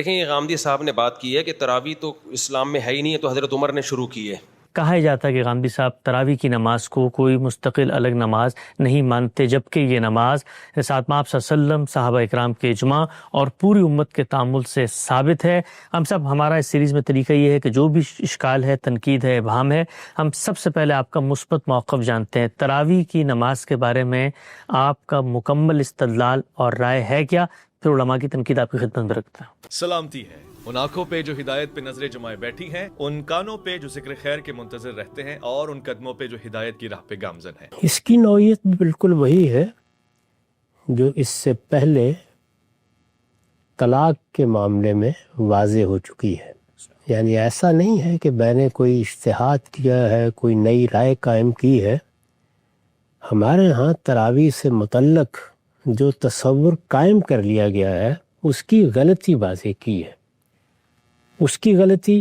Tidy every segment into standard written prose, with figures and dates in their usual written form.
دیکھیں یہ غامدی صاحب نے بات کی ہے کہ تراویح تو اسلام میں ہے ہی نہیں ہے، تو حضرت عمر نے شروع کی ہے۔ کہا جاتا ہے کہ غامدی صاحب تراویح کی نماز کو کوئی مستقل الگ نماز نہیں مانتے، جبکہ یہ نماز ساتھ آپ صلی اللہ علیہ وسلم، صحابہ اکرام کے اجماع اور پوری امت کے تعامل سے ثابت ہے۔ ہم سب، ہمارا اس سیریز میں طریقہ یہ ہے کہ جو بھی اشکال ہے، تنقید ہے، ابہام ہے، ہم سب سے پہلے آپ کا مثبت موقف جانتے ہیں۔ تراویح کی نماز کے بارے میں آپ کا مکمل استدلال اور رائے ہے کیا؟ پھر علماء کی تنقید آپ کی خدمت میں رکھتا ہوں۔ سلامتی ہے ان آنکھوں پہ جو ہدایت پہ نظریں جمائے بیٹھی ہیں، ان کانوں پہ جو ذکر خیر کے منتظر رہتے ہیں، اور ان قدموں پہ جو ہدایت کی راہ پہ گامزن ہیں۔ اس کی نوعیت بھی بالکل وہی ہے جو اس سے پہلے طلاق کے معاملے میں واضح ہو چکی ہے۔ یعنی ایسا نہیں ہے کہ میں نے کوئی اجتہاد کیا ہے، کوئی نئی رائے قائم کی ہے۔ ہمارے ہاں تراویح سے متعلق جو تصور قائم کر لیا گیا ہے، اس کی غلطی واضح کی ہے۔ اس کی غلطی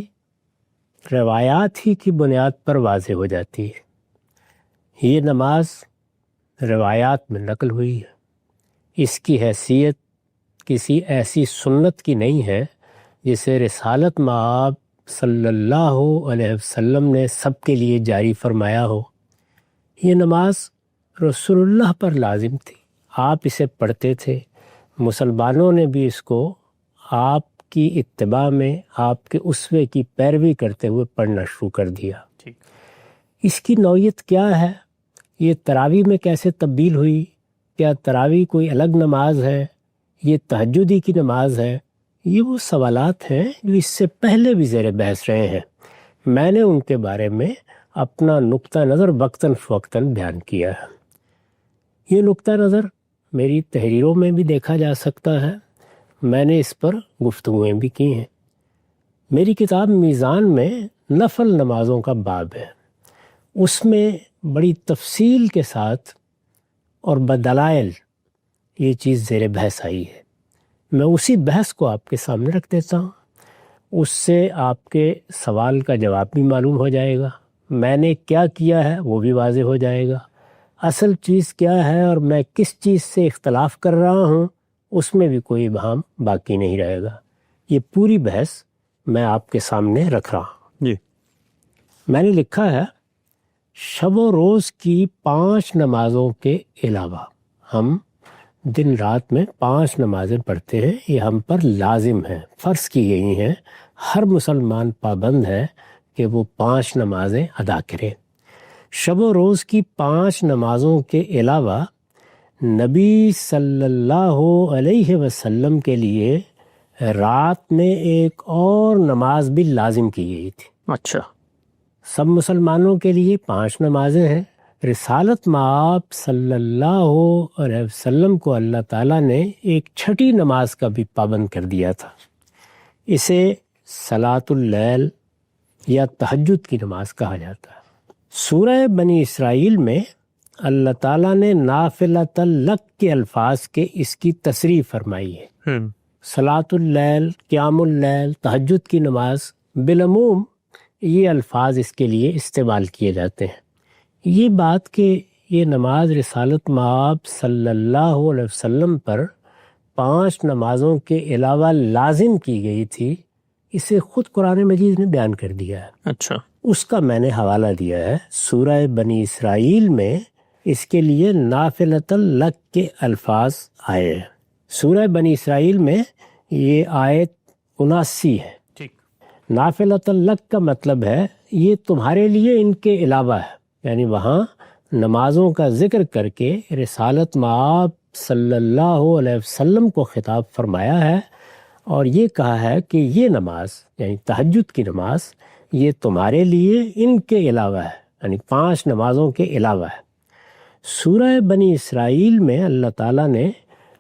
روایات ہی کی بنیاد پر واضح ہو جاتی ہے۔ یہ نماز روایات میں نقل ہوئی ہے، اس کی حیثیت کسی ایسی سنت کی نہیں ہے جسے رسالت مآب صلی اللہ علیہ وسلم نے سب کے لیے جاری فرمایا ہو۔ یہ نماز رسول اللہ پر لازم تھی، آپ اسے پڑھتے تھے، مسلمانوں نے بھی اس کو آپ کی اتباع میں، آپ کے اسوے کی پیروی کرتے ہوئے پڑھنا شروع کر دیا۔ اس کی نوعیت کیا ہے؟ یہ تراویح میں کیسے تبدیل ہوئی؟ کیا تراویح کوئی الگ نماز ہے؟ یہ تہجدی کی نماز ہے؟ یہ وہ سوالات ہیں جو اس سے پہلے بھی زیر بحث رہے ہیں۔ میں نے ان کے بارے میں اپنا نقطہ نظر وقتاً فوقتاً بیان کیا ہے۔ یہ نقطہ نظر میری تحریروں میں بھی دیکھا جا سکتا ہے، میں نے اس پر گفتگویں بھی کی ہیں۔ میری کتاب میزان میں نفل نمازوں کا باب ہے، اس میں بڑی تفصیل کے ساتھ اور بدلائل یہ چیز زیر بحث آئی ہے۔ میں اسی بحث کو آپ کے سامنے رکھ دیتا ہوں، اس سے آپ کے سوال کا جواب بھی معلوم ہو جائے گا، میں نے کیا کیا ہے وہ بھی واضح ہو جائے گا، اصل چیز کیا ہے اور میں کس چیز سے اختلاف کر رہا ہوں اس میں بھی کوئی ابہام باقی نہیں رہے گا۔ یہ پوری بحث میں آپ کے سامنے رکھ رہا ہوں۔ جی، میں نے لکھا ہے، شب و روز کی 5 نمازوں کے علاوہ ہم دن رات میں 5 نمازیں پڑھتے ہیں، یہ ہم پر لازم ہیں، فرض کی گئی ہیں، ہر مسلمان پابند ہے کہ وہ 5 نمازیں ادا کرے۔ شب و روز کی 5 نمازوں کے علاوہ نبی صلی اللہ علیہ وسلم کے لیے رات میں ایک اور نماز بھی لازم کی گئی تھی۔ اچھا، سب مسلمانوں کے لیے 5 نمازیں ہیں۔ رسالت مآب صلی اللہ علیہ وسلم کو اللہ تعالیٰ نے ایک چھٹی نماز کا بھی پابند کر دیا تھا، اسے صلاۃ اللیل یا تہجد کی نماز کہا جاتا ہے۔ سورہ بنی اسرائیل میں اللہ تعالیٰ نے نافلۃ لک کے الفاظ کے اس کی تصریح فرمائی ہے۔ صلاۃ اللیل، قیام اللیل، تہجد کی نماز، بالعموم یہ الفاظ اس کے لیے استعمال کیے جاتے ہیں۔ یہ بات کہ یہ نماز رسالت مآب صلی اللہ علیہ وسلم پر 5 نمازوں کے علاوہ لازم کی گئی تھی، اسے خود قرآن مجید نے بیان کر دیا ہے۔ اچھا، اس کا میں نے حوالہ دیا ہے، سورہ بنی اسرائیل میں اس کے لیے نافلۃ لک کے الفاظ آئے ہیں۔ سورہ بنی اسرائیل میں یہ آیت 79 ہے۔ نافلۃ لک کا مطلب ہے یہ تمہارے لیے ان کے علاوہ ہے، یعنی وہاں نمازوں کا ذکر کر کے رسالت مآب صلی اللہ علیہ وسلم کو خطاب فرمایا ہے اور یہ کہا ہے کہ یہ نماز یعنی تہجد کی نماز یہ تمہارے لیے ان کے علاوہ ہے، یعنی 5 نمازوں کے علاوہ ہے۔ سورہ بنی اسرائیل میں اللہ تعالیٰ نے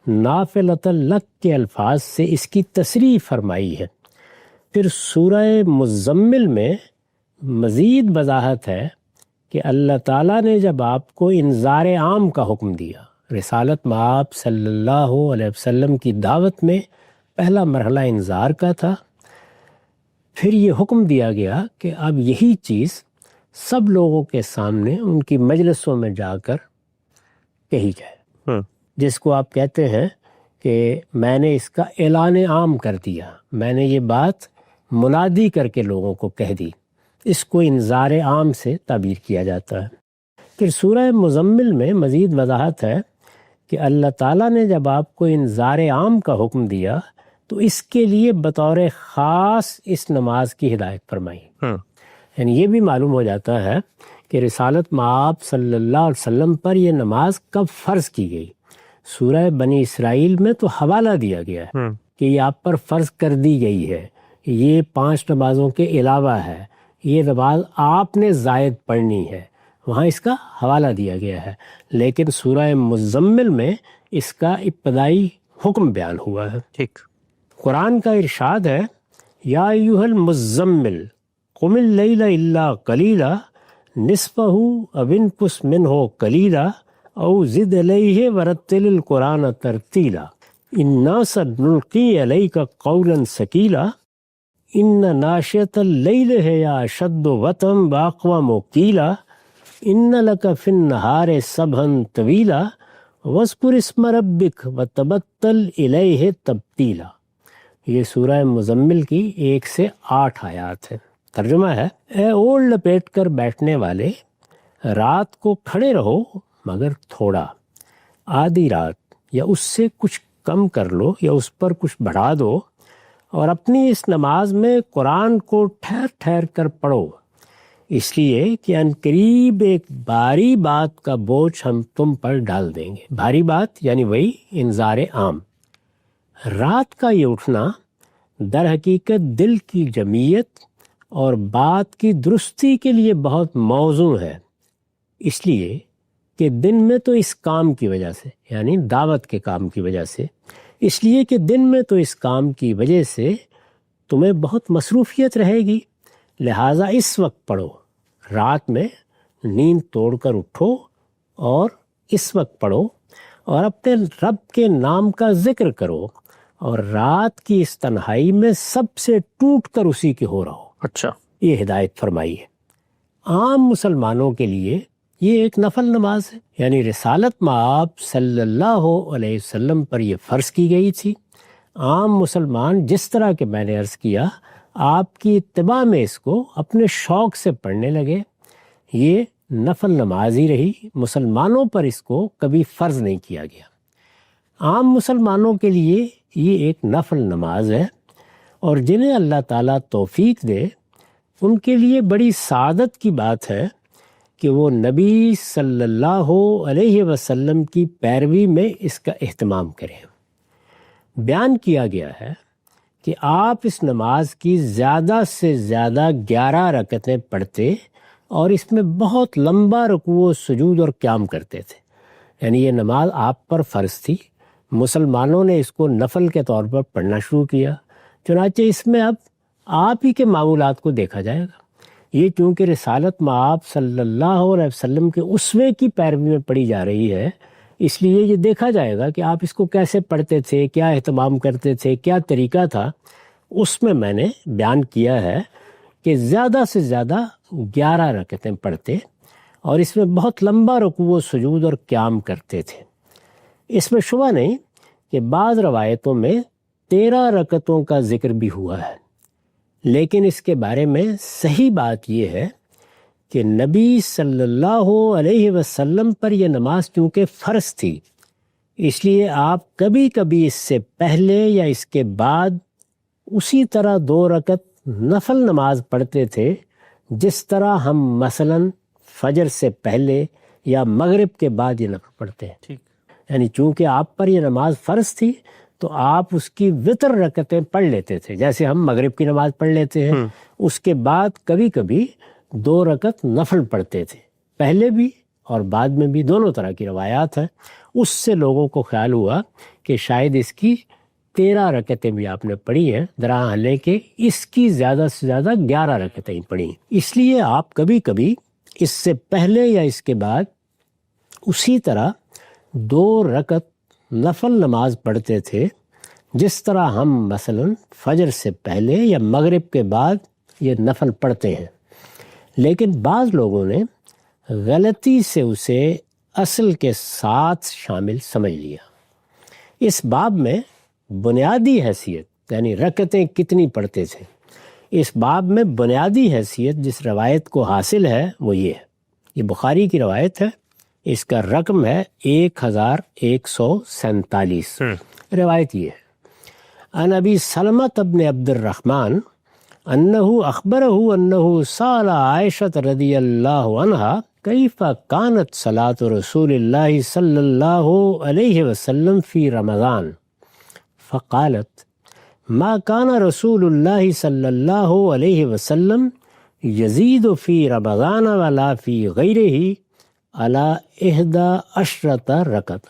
نافلۃ لک کے الفاظ سے اس کی تصریح فرمائی ہے۔ پھر سورہ مزمل میں مزید وضاحت ہے کہ اللہ تعالیٰ نے جب آپ کو انذار عام کا حکم دیا، رسالت مآب صلی اللہ علیہ وسلم کی دعوت میں پہلا مرحلہ انذار کا تھا، پھر یہ حکم دیا گیا کہ اب یہی چیز سب لوگوں کے سامنے ان کی مجلسوں میں جا کر کہی جائے، جس کو آپ کہتے ہیں کہ میں نے اس کا اعلان عام کر دیا، میں نے یہ بات منادی کر کے لوگوں کو کہہ دی، اس کو انذار عام سے تعبیر کیا جاتا ہے۔ پھر سورہ مزمل میں مزید وضاحت ہے کہ اللہ تعالیٰ نے جب آپ کو انذار عام کا حکم دیا تو اس کے لیے بطور خاص اس نماز کی ہدایت فرمائی۔ یعنی یہ بھی معلوم ہو جاتا ہے کہ رسالت مآب صلی اللہ علیہ وسلم پر یہ نماز کب فرض کی گئی۔ سورہ بنی اسرائیل میں تو حوالہ دیا گیا ہے کہ یہ آپ پر فرض کر دی گئی ہے، یہ 5 نمازوں کے علاوہ ہے، یہ نماز آپ نے زائد پڑھنی ہے، وہاں اس کا حوالہ دیا گیا ہے۔ لیکن سورہ مزمل میں اس کا ابتدائی حکم بیان ہوا ہے۔ ٹھیک۔ قرآن کا ارشاد ہے، یا ایھا المزمل قم اللیل الا قلیلا نصفہ او انقص منہ قلیلا او زد علیہ ورتل القرآن ترتیلا انا سنلقی علیک قولا ثقیلا ان ناشئۃ اللیل ہی اشد وطئا واقوم قیلا ان لک فی النہار سبحا طویلا واذکر اسم ربک وتبتل الیہ تبتیلا۔ یہ سورہ مزمل کی 1 سے 8 آیات ہے۔ ترجمہ ہے، اے اوڑھ لپیٹ کر بیٹھنے والے، رات کو کھڑے رہو مگر تھوڑا، آدھی رات یا اس سے کچھ کم کر لو یا اس پر کچھ بڑھا دو، اور اپنی اس نماز میں قرآن کو ٹھہر ٹھہر کر پڑھو، اس لیے کہ عنقریب ایک بھاری بات کا بوجھ ہم تم پر ڈال دیں گے۔ بھاری بات یعنی وہی انذار عام۔ رات کا یہ اٹھنا در حقیقت دل کی جمعیت اور بات کی درستی کے لیے بہت موزوں ہے، اس لیے کہ دن میں تو اس کام کی وجہ سے، یعنی دعوت کے کام کی وجہ سے، اس لیے کہ دن میں تو اس کام کی وجہ سے تمہیں بہت مصروفیت رہے گی، لہٰذا اس وقت پڑھو، رات میں نیند توڑ کر اٹھو اور اس وقت پڑھو اور اپنے رب کے نام کا ذکر کرو، اور رات کی اس تنہائی میں سب سے ٹوٹ کر اسی کے ہو رہو۔ اچھا، یہ ہدایت فرمائی ہے۔ عام مسلمانوں کے لیے یہ ایک نفل نماز ہے، یعنی رسالت مآب صلی اللہ علیہ وسلم پر یہ فرض کی گئی تھی۔ عام مسلمان جس طرح کہ میں نے عرض کیا آپ کی اتباع میں اس کو اپنے شوق سے پڑھنے لگے، یہ نفل نماز ہی رہی، مسلمانوں پر اس کو کبھی فرض نہیں کیا گیا۔ عام مسلمانوں کے لیے یہ ایک نفل نماز ہے، اور جنہیں اللہ تعالیٰ توفیق دے ان کے لیے بڑی سعادت کی بات ہے کہ وہ نبی صلی اللہ علیہ وسلم کی پیروی میں اس کا اہتمام کریں۔ بیان کیا گیا ہے کہ آپ اس نماز کی زیادہ سے زیادہ 11 رکعتیں پڑھتے اور اس میں بہت لمبا رکوع و سجود اور قیام کرتے تھے، یعنی یہ نماز آپ پر فرض تھی، مسلمانوں نے اس کو نفل کے طور پر پڑھنا شروع کیا، چنانچہ اس میں اب آپ ہی کے معمولات کو دیکھا جائے گا۔ یہ چونکہ رسالت مآب صلی اللہ علیہ وسلم کے اسوے کی پیروی میں پڑھی جا رہی ہے، اس لیے یہ دیکھا جائے گا کہ آپ اس کو کیسے پڑھتے تھے، کیا اہتمام کرتے تھے، کیا طریقہ تھا۔ اس میں میں نے بیان کیا ہے کہ زیادہ سے زیادہ 11 رکعتیں پڑھتے اور اس میں بہت لمبا رکوع و سجود اور قیام کرتے تھے۔ اس میں شبہ نہیں کہ بعض روایتوں میں 13 رکعتوں کا ذکر بھی ہوا ہے، لیکن اس کے بارے میں صحیح بات یہ ہے کہ نبی صلی اللہ علیہ وسلم پر یہ نماز چونکہ فرض تھی، اس لیے آپ کبھی کبھی اس سے پہلے یا اس کے بعد اسی طرح 2 رکعت نفل نماز پڑھتے تھے، جس طرح ہم مثلاً فجر سے پہلے یا مغرب کے بعد یہ نفل پڑھتے ہیں۔ ٹھیک، یعنی چونکہ آپ پر یہ نماز فرض تھی تو آپ اس کی وطر رکعتیں پڑھ لیتے تھے، جیسے ہم مغرب کی نماز پڑھ لیتے ہیں، اس کے بعد کبھی کبھی 2 رکعت نفل پڑھتے تھے، پہلے بھی اور بعد میں بھی، دونوں طرح کی روایات ہیں۔ اس سے لوگوں کو خیال ہوا کہ شاید اس کی 13 رکعتیں بھی آپ نے پڑھی ہیں، درحالے کہ اس کی زیادہ سے زیادہ 11 رکعتیں پڑھی ہیں۔ اس لیے آپ کبھی کبھی اس سے پہلے یا اس کے بعد اسی طرح 2 رکعت نفل نماز پڑھتے تھے، جس طرح ہم مثلاً فجر سے پہلے یا مغرب کے بعد یہ نفل پڑھتے ہیں۔ لیکن بعض لوگوں نے غلطی سے اسے اصل کے ساتھ شامل سمجھ لیا، اس باب میں بنیادی حیثیت یعنی رکعتیں کتنی پڑھتے تھے، اس باب میں بنیادی حیثیت جس روایت کو حاصل ہے وہ یہ ہے، یہ بخاری کی روایت ہے، اس کا رقم ہے 1147۔ روایت یہ ہے، عن ابی سلمۃ بن عبد الرحمن انہ اخبرہ انہ سأل عائشۃ رضی اللہ عنہا کیف کانت صلاۃ رسول اللہ صلی اللہ علیہ وسلم فی رمضان فقالت ما کان رسول اللہ صلی اللہ علیہ وسلم یزید فی رمضان ولا فی غیرہ علی 11 رکعت۔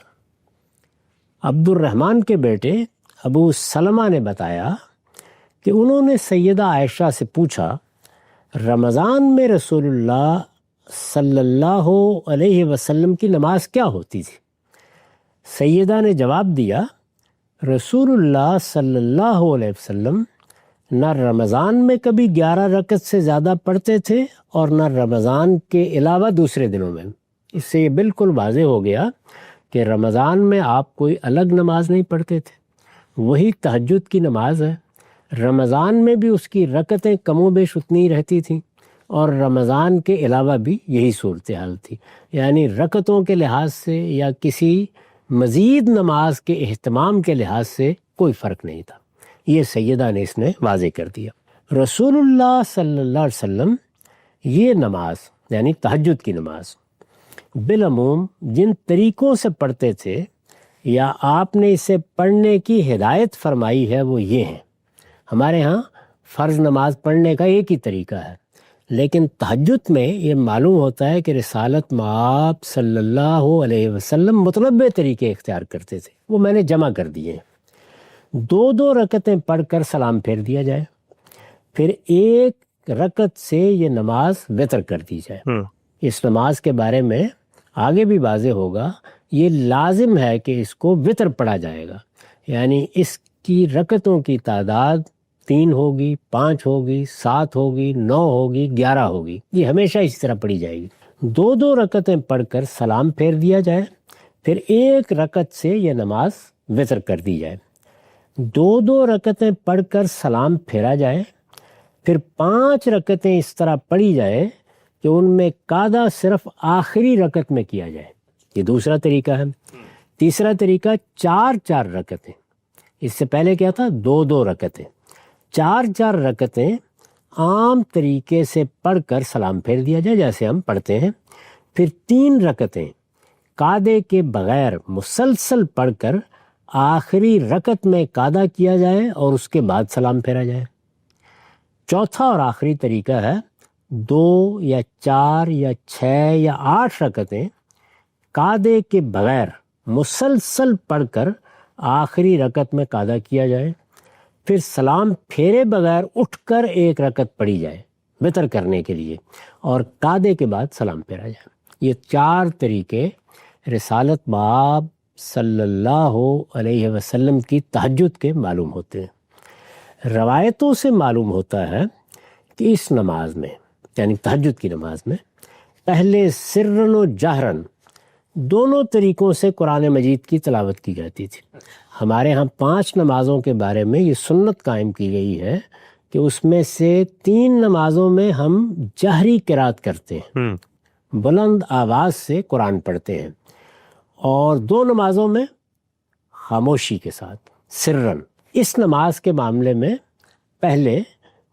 عبد الرحمن کے بیٹے ابو سلمہ نے بتایا کہ انہوں نے سیدہ عائشہ سے پوچھا رمضان میں رسول اللہ صلی اللہ علیہ وسلم کی نماز کیا ہوتی تھی؟ سیدہ نے جواب دیا رسول اللہ صلی اللہ علیہ وسلم نہ رمضان میں کبھی 11 رکعت سے زیادہ پڑھتے تھے اور نہ رمضان کے علاوہ دوسرے دنوں میں۔ اس سے یہ بالکل واضح ہو گیا کہ رمضان میں آپ کوئی الگ نماز نہیں پڑھتے تھے، وہی تہجد کی نماز ہے۔ رمضان میں بھی اس کی رکعتیں کم و بیش اتنی رہتی تھیں اور رمضان کے علاوہ بھی یہی صورتحال تھی، یعنی رکعتوں کے لحاظ سے یا کسی مزید نماز کے اہتمام کے لحاظ سے کوئی فرق نہیں تھا۔ یہ سیدہ نے اس نے واضح کر دیا۔ رسول اللہ صلی اللہ علیہ وسلم یہ نماز یعنی تہجد کی نماز بالعموم جن طریقوں سے پڑھتے تھے یا آپ نے اسے پڑھنے کی ہدایت فرمائی ہے وہ یہ ہیں۔ ہمارے ہاں فرض نماز پڑھنے کا ایک ہی طریقہ ہے، لیکن تہجد میں یہ معلوم ہوتا ہے کہ رسالت مآب صلی اللہ علیہ وسلم متنوع طریقے اختیار کرتے تھے، وہ میں نے جمع کر دیے ہیں۔ 2 رکعتیں پڑھ کر سلام پھیر دیا جائے، پھر 1 رکعت سے یہ نماز وتر کر دی جائے۔ اس نماز کے بارے میں آگے بھی واضح ہوگا، یہ لازم ہے کہ اس کو وتر پڑھا جائے گا، یعنی اس کی رکعتوں کی تعداد 3 ہوگی، 5 ہوگی، 7 ہوگی، 9 ہوگی، 11 ہوگی، یہ ہمیشہ اسی طرح پڑھی جائے گی۔ 2 رکعتیں پڑھ کر سلام پھیر دیا جائے، پھر 1 رکعت سے یہ نماز وتر کر دی جائے۔ 2 رکعتیں پڑھ کر سلام پھیرا جائے، پھر 5 رکعتیں اس طرح پڑھی جائے کہ ان میں قعدہ صرف آخری رکعت میں کیا جائے، یہ دوسرا طریقہ ہے۔ تیسرا طریقہ 4 رکعتیں، اس سے پہلے کیا تھا 2 رکعتیں، 4 رکعتیں عام طریقے سے پڑھ کر سلام پھیر دیا جائے جیسے ہم پڑھتے ہیں، پھر 3 رکعتیں قعدے کے بغیر مسلسل پڑھ کر آخری رکعت میں قعدہ کیا جائے اور اس کے بعد سلام پھیرا جائے۔ چوتھا اور آخری طریقہ ہے 2 یا 4 یا 6 یا 8 رکعتیں قعدے کے بغیر مسلسل پڑھ کر آخری رکعت میں قعدہ کیا جائے، پھر سلام پھیرے بغیر اٹھ کر 1 رکعت پڑھی جائے وتر کرنے کے لیے اور قعدے کے بعد سلام پھیرا جائے۔ یہ 4 طریقے رسالت مآب صلی اللہ علیہ وسلم کی تہجد کے معلوم ہوتے ہیں۔ روایتوں سے معلوم ہوتا ہے کہ اس نماز میں یعنی تہجد کی نماز میں پہلے سرن و جہرن دونوں طریقوں سے قرآن مجید کی تلاوت کی جاتی تھی۔ ہمارے ہاں 5 نمازوں کے بارے میں یہ سنت قائم کی گئی ہے کہ اس میں سے 3 نمازوں میں ہم جہری قرات کرتے ہیں، بلند آواز سے قرآن پڑھتے ہیں، اور 2 نمازوں میں خاموشی کے ساتھ سرن۔ اس نماز کے معاملے میں پہلے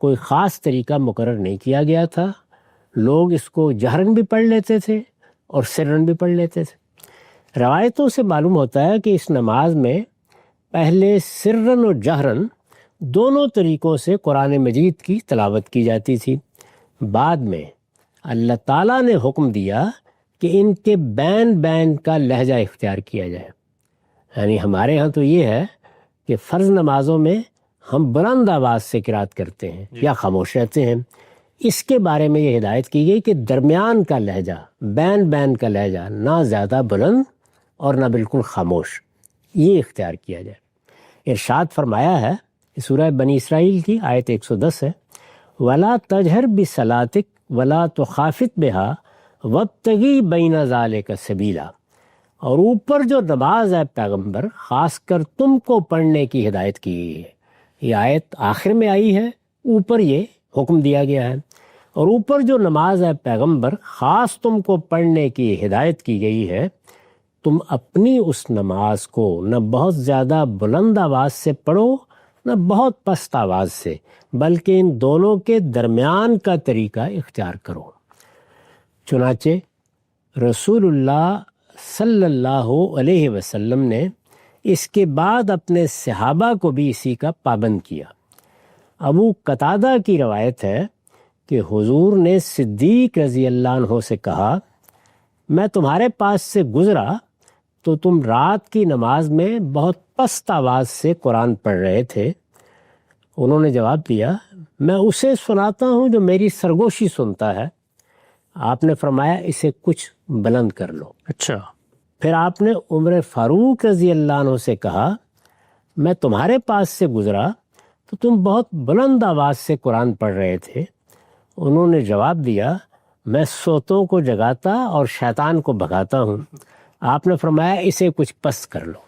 کوئی خاص طریقہ مقرر نہیں کیا گیا تھا، لوگ اس کو جہرن بھی پڑھ لیتے تھے اور سرن بھی پڑھ لیتے تھے۔ روایتوں سے معلوم ہوتا ہے کہ اس نماز میں پہلے سرن و جہرن دونوں طریقوں سے قرآن مجید کی تلاوت کی جاتی تھی، بعد میں اللہ تعالیٰ نے حکم دیا کہ ان کے بین کا لہجہ اختیار کیا جائے۔ یعنی ہمارے ہاں تو یہ ہے کہ فرض نمازوں میں ہم بلند آواز سے قرات کرتے ہیں یا خاموش رہتے ہیں، اس کے بارے میں یہ ہدایت کی گئی کہ درمیان کا لہجہ بین کا لہجہ نہ زیادہ بلند اور نہ بالکل خاموش، یہ اختیار کیا جائے۔ ارشاد فرمایا ہے سورہ بنی اسرائیل کی آیت 110 ہے، وَلَا تَجْهَرْ بِصَلَاتِكَ وَلَا تُخَافِتْ بِهَا وَابْتَغِي بَيْنَ ذَلِكَ سَبِيلًا، اور اوپر جو نماز ہے پیغمبر خاص کر تم کو پڑھنے کی ہدایت کی گئی ہے. یہ آیت آخر میں آئی ہے, اوپر یہ حکم دیا گیا ہے. اور اوپر جو نماز ہے پیغمبر خاص تم کو پڑھنے کی ہدایت کی گئی ہے, تم اپنی اس نماز کو نہ بہت زیادہ بلند آواز سے پڑھو نہ بہت پست آواز سے, بلکہ ان دونوں کے درمیان کا طریقہ اختیار کرو. چنانچہ رسول اللہ صلی اللہ علیہ وسلم نے اس کے بعد اپنے صحابہ کو بھی اسی کا پابند کیا. ابو قتادہ کی روایت ہے کہ حضور نے صدیق رضی اللہ عنہ سے کہا, میں تمہارے پاس سے گزرا تو تم رات کی نماز میں بہت پست آواز سے قرآن پڑھ رہے تھے. انہوں نے جواب دیا, میں اسے سناتا ہوں جو میری سرگوشی سنتا ہے. آپ نے فرمایا اسے کچھ بلند کر لو. اچھا. پھر آپ نے عمر فاروق رضی اللہ عنہ سے کہا, میں تمہارے پاس سے گزرا تو تم بہت بلند آواز سے قرآن پڑھ رہے تھے. انہوں نے جواب دیا, میں سوتوں کو جگاتا اور شیطان کو بھگاتا ہوں. آپ نے فرمایا اسے کچھ پست کر لو.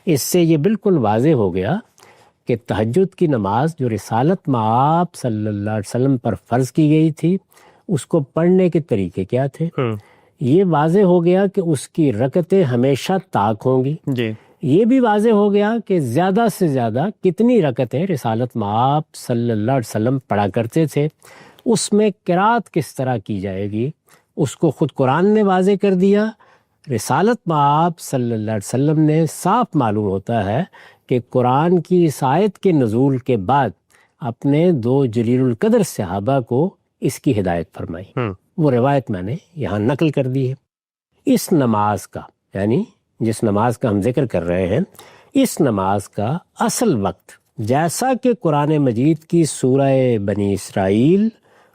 اس سے یہ بالکل واضح ہو گیا کہ تہجد کی نماز جو رسالت مآب صلی اللہ علیہ وسلم پر فرض کی گئی تھی, اس کو پڑھنے کے طریقے کیا تھے. یہ واضح ہو گیا کہ اس کی رکعتیں ہمیشہ طاق ہوں گی. جی. یہ بھی واضح ہو گیا کہ زیادہ سے زیادہ کتنی رکعتیں رسالت مآب صلی اللہ علیہ وسلم پڑھا کرتے تھے. اس میں قرات کس طرح کی جائے گی اس کو خود قرآن نے واضح کر دیا. رسالت مآب صلی اللہ علیہ وسلم نے صاف معلوم ہوتا ہے کہ قرآن کی اس آیت کے نزول کے بعد اپنے 2 جلیل القدر صحابہ کو اس کی ہدایت فرمائی. وہ روایت میں نے یہاں نقل کر دی ہے. اس نماز کا یعنی جس نماز کا ہم ذکر کر رہے ہیں, اس نماز کا اصل وقت جیسا کہ قرآن مجید کی سورہ بنی اسرائیل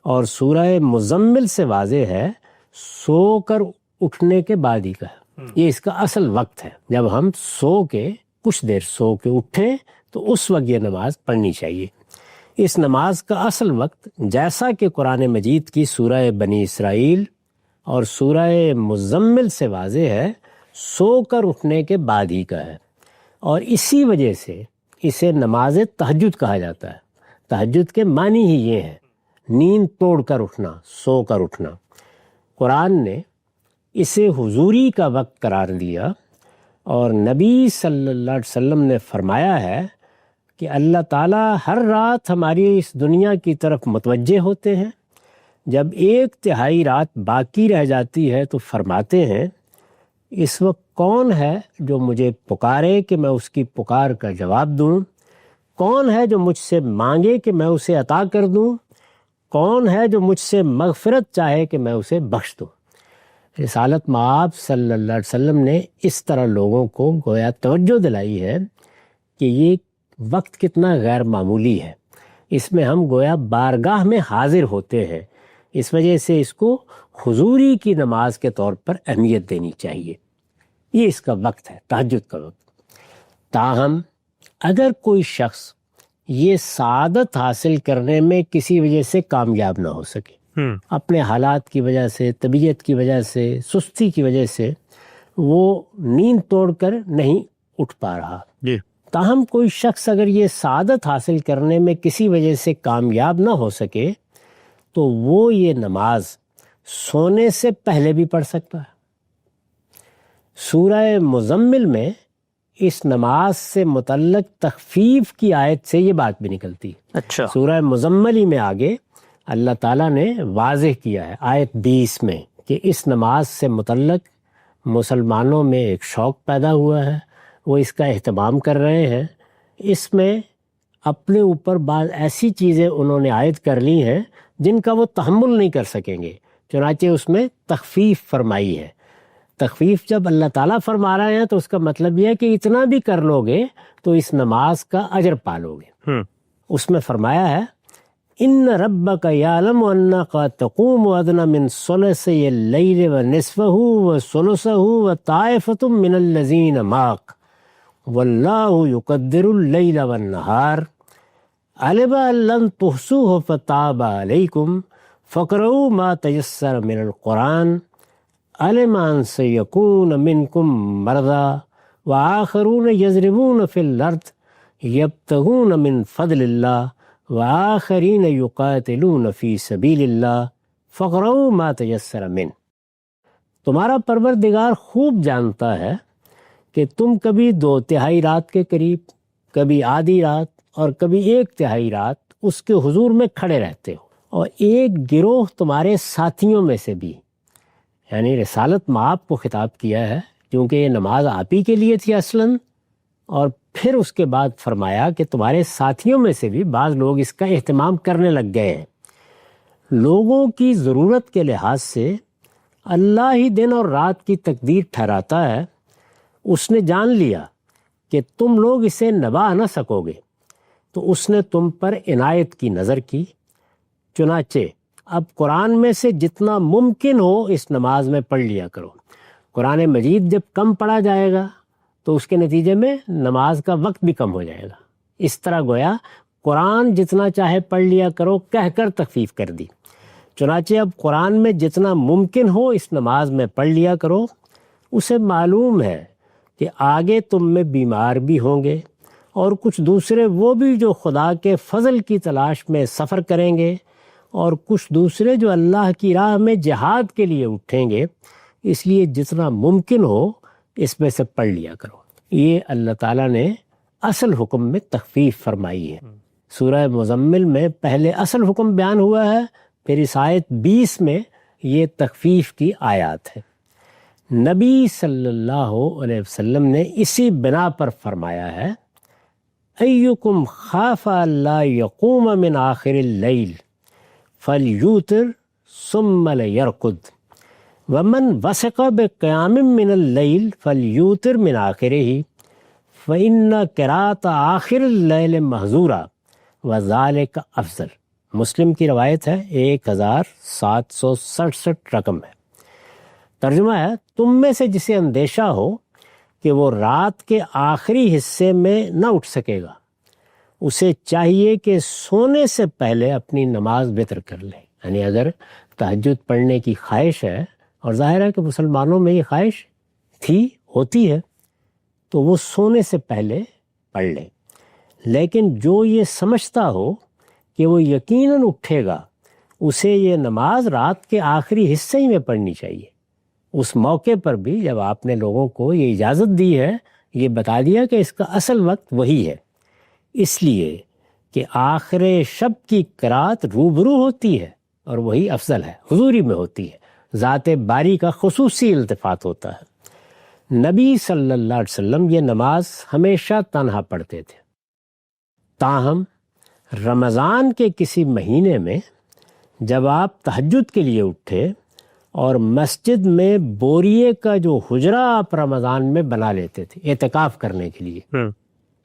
اور سورہ مزمل سے واضح ہے, سو کر اٹھنے کے بعد ہی کا ہے. یہ اس کا اصل وقت ہے. جب ہم سو کے کچھ دیر سو کے اٹھیں تو اس وقت یہ نماز پڑھنی چاہیے. اس نماز کا اصل وقت جیسا کہ قرآن مجید کی سورہ بنی اسرائیل اور سورہ مزمل سے واضح ہے, سو کر اٹھنے کے بعد ہی کا ہے. اور اسی وجہ سے اسے نماز تہجد کہا جاتا ہے. تہجد کے معنی ہی یہ ہے, نیند توڑ کر اٹھنا, سو کر اٹھنا. قرآن نے اسے حضوری کا وقت قرار دیا اور نبی صلی اللہ علیہ وسلم نے فرمایا ہے کہ اللہ تعالیٰ ہر رات ہماری اس دنیا کی طرف متوجہ ہوتے ہیں. جب 1/3 رات باقی رہ جاتی ہے تو فرماتے ہیں, اس وقت کون ہے جو مجھے پکارے کہ میں اس کی پکار کا جواب دوں, کون ہے جو مجھ سے مانگے کہ میں اسے عطا کر دوں, کون ہے جو مجھ سے مغفرت چاہے کہ میں اسے بخش دوں. رسالت مآب صلی اللہ علیہ وسلم نے اس طرح لوگوں کو گویا توجہ دلائی ہے کہ یہ وقت کتنا غیر معمولی ہے. اس میں ہم گویا بارگاہ میں حاضر ہوتے ہیں. اس وجہ سے اس کو حضوری کی نماز کے طور پر اہمیت دینی چاہیے. یہ اس کا وقت ہے, تہجد کا وقت. تاہم اگر کوئی شخص یہ سعادت حاصل کرنے میں کسی وجہ سے کامیاب نہ ہو سکے, اپنے حالات کی وجہ سے, طبیعت کی وجہ سے, سستی کی وجہ سے وہ نیند توڑ کر نہیں اٹھ پا رہا, تاہم کوئی شخص اگر یہ سعادت حاصل کرنے میں کسی وجہ سے کامیاب نہ ہو سکے تو وہ یہ نماز سونے سے پہلے بھی پڑھ سکتا ہے. سورہ مزمل میں اس نماز سے متعلق تخفیف کی آیت سے یہ بات بھی نکلتی. اچھا. سورہ مزمل ہی میں آگے اللہ تعالیٰ نے واضح کیا ہے آیت 20 میں کہ اس نماز سے متعلق مسلمانوں میں ایک شوق پیدا ہوا ہے, وہ اس کا اہتمام کر رہے ہیں. اس میں اپنے اوپر بعض ایسی چیزیں انہوں نے عائد کر لی ہیں جن کا وہ تحمل نہیں کر سکیں گے, چنانچہ اس میں تخفیف فرمائی ہے. تخفیف جب اللہ تعالیٰ فرما رہے ہیں تو اس کا مطلب یہ ہے کہ اتنا بھی کر لو گے تو اس نماز کا اجر پالو گے. اس میں فرمایا ہے ان ربک یعلم انک تقوم ادنی من ثلثی اللیل ونصفہ وثلثہ وطائفۃ من الذین معک واللہ یقدر اللیل والنہار علم ان لن تحصوہ فتاب علیکم فاقرؤوا ما تیسر من القرآن علم ان سیکون منکم مرضی وآخرون یضربون فی الارض یبتغون من فضل اللہ وآخرین یقاتلون فی سبیل اللہ فاقرؤوا ما تیسر منہ۔ تمہارا پروردگار خوب جانتا ہے کہ تم کبھی 2/3 رات کے قریب، کبھی آدھی رات اور کبھی 1/3 رات اس کے حضور میں کھڑے رہتے ہو، اور ایک گروہ تمہارے ساتھیوں میں سے بھی، یعنی رسالت مآب کو خطاب کیا ہے کیونکہ یہ نماز آپ ہی کے لیے تھی اصلاً، اور پھر اس کے بعد فرمایا کہ تمہارے ساتھیوں میں سے بھی بعض لوگ اس کا اہتمام کرنے لگ گئے ہیں۔ لوگوں کی ضرورت کے لحاظ سے اللہ ہی دن اور رات کی تقدیر ٹھہراتا ہے۔ اس نے جان لیا کہ تم لوگ اسے نبھا نہ سکو گے، تو اس نے تم پر عنایت کی نظر کی، چنانچہ اب قرآن میں سے جتنا ممکن ہو اس نماز میں پڑھ لیا کرو۔ قرآن مجید جب کم پڑھا جائے گا تو اس کے نتیجے میں نماز کا وقت بھی کم ہو جائے گا۔ اس طرح گویا قرآن جتنا چاہے پڑھ لیا کرو کہہ کر تخفیف کر دی۔ چنانچہ اب قرآن میں جتنا ممکن ہو اس نماز میں پڑھ لیا کرو۔ اسے معلوم ہے کہ آگے تم میں بیمار بھی ہوں گے، اور کچھ دوسرے وہ بھی جو خدا کے فضل کی تلاش میں سفر کریں گے، اور کچھ دوسرے جو اللہ کی راہ میں جہاد کے لیے اٹھیں گے، اس لیے جتنا ممکن ہو اس میں سے پڑھ لیا کرو۔ یہ اللہ تعالیٰ نے اصل حکم میں تخفیف فرمائی ہے۔ سورہ مزمل میں پہلے اصل حکم بیان ہوا ہے، پھر اس آیت 20 میں یہ تخفیف کی آیات ہے۔ نبی صلی اللہ علیہ وسلم نے اسی بنا پر فرمایا ہے، ایکم خاف اللہ یقوم من آخر اللیل فلیوتر ثم لیرقد ومن وثق بقیام من اللیل فلیوتر من آخرہ فإن قراءۃ آخر اللیل محظورہ وذالک افضل۔ مسلم کی روایت ہے، 1767 رقم ہے۔ ترجمہ ہے، تم میں سے جسے اندیشہ ہو کہ وہ رات کے آخری حصے میں نہ اٹھ سکے گا، اسے چاہیے کہ سونے سے پہلے اپنی نماز وتر کر لے۔ یعنی اگر تہجد پڑھنے کی خواہش ہے، اور ظاہر ہے کہ مسلمانوں میں یہ خواہش ہوتی ہے، تو وہ سونے سے پہلے پڑھ لے۔ لیکن جو یہ سمجھتا ہو کہ وہ یقیناً اٹھے گا، اسے یہ نماز رات کے آخری حصے ہی میں پڑھنی چاہیے۔ اس موقع پر بھی جب آپ نے لوگوں کو یہ اجازت دی ہے، یہ بتا دیا کہ اس کا اصل وقت وہی ہے، اس لیے کہ آخر شب کی قرات روبرو ہوتی ہے اور وہی افضل ہے، حضوری میں ہوتی ہے، ذات باری کا خصوصی التفات ہوتا ہے۔ نبی صلی اللہ علیہ وسلم یہ نماز ہمیشہ تنہا پڑھتے تھے، تاہم رمضان کے کسی مہینے میں جب آپ تہجد کے لیے اٹھے اور مسجد میں بوریے کا جو حجرہ آپ رمضان میں بنا لیتے تھے اعتکاف کرنے کے لیے،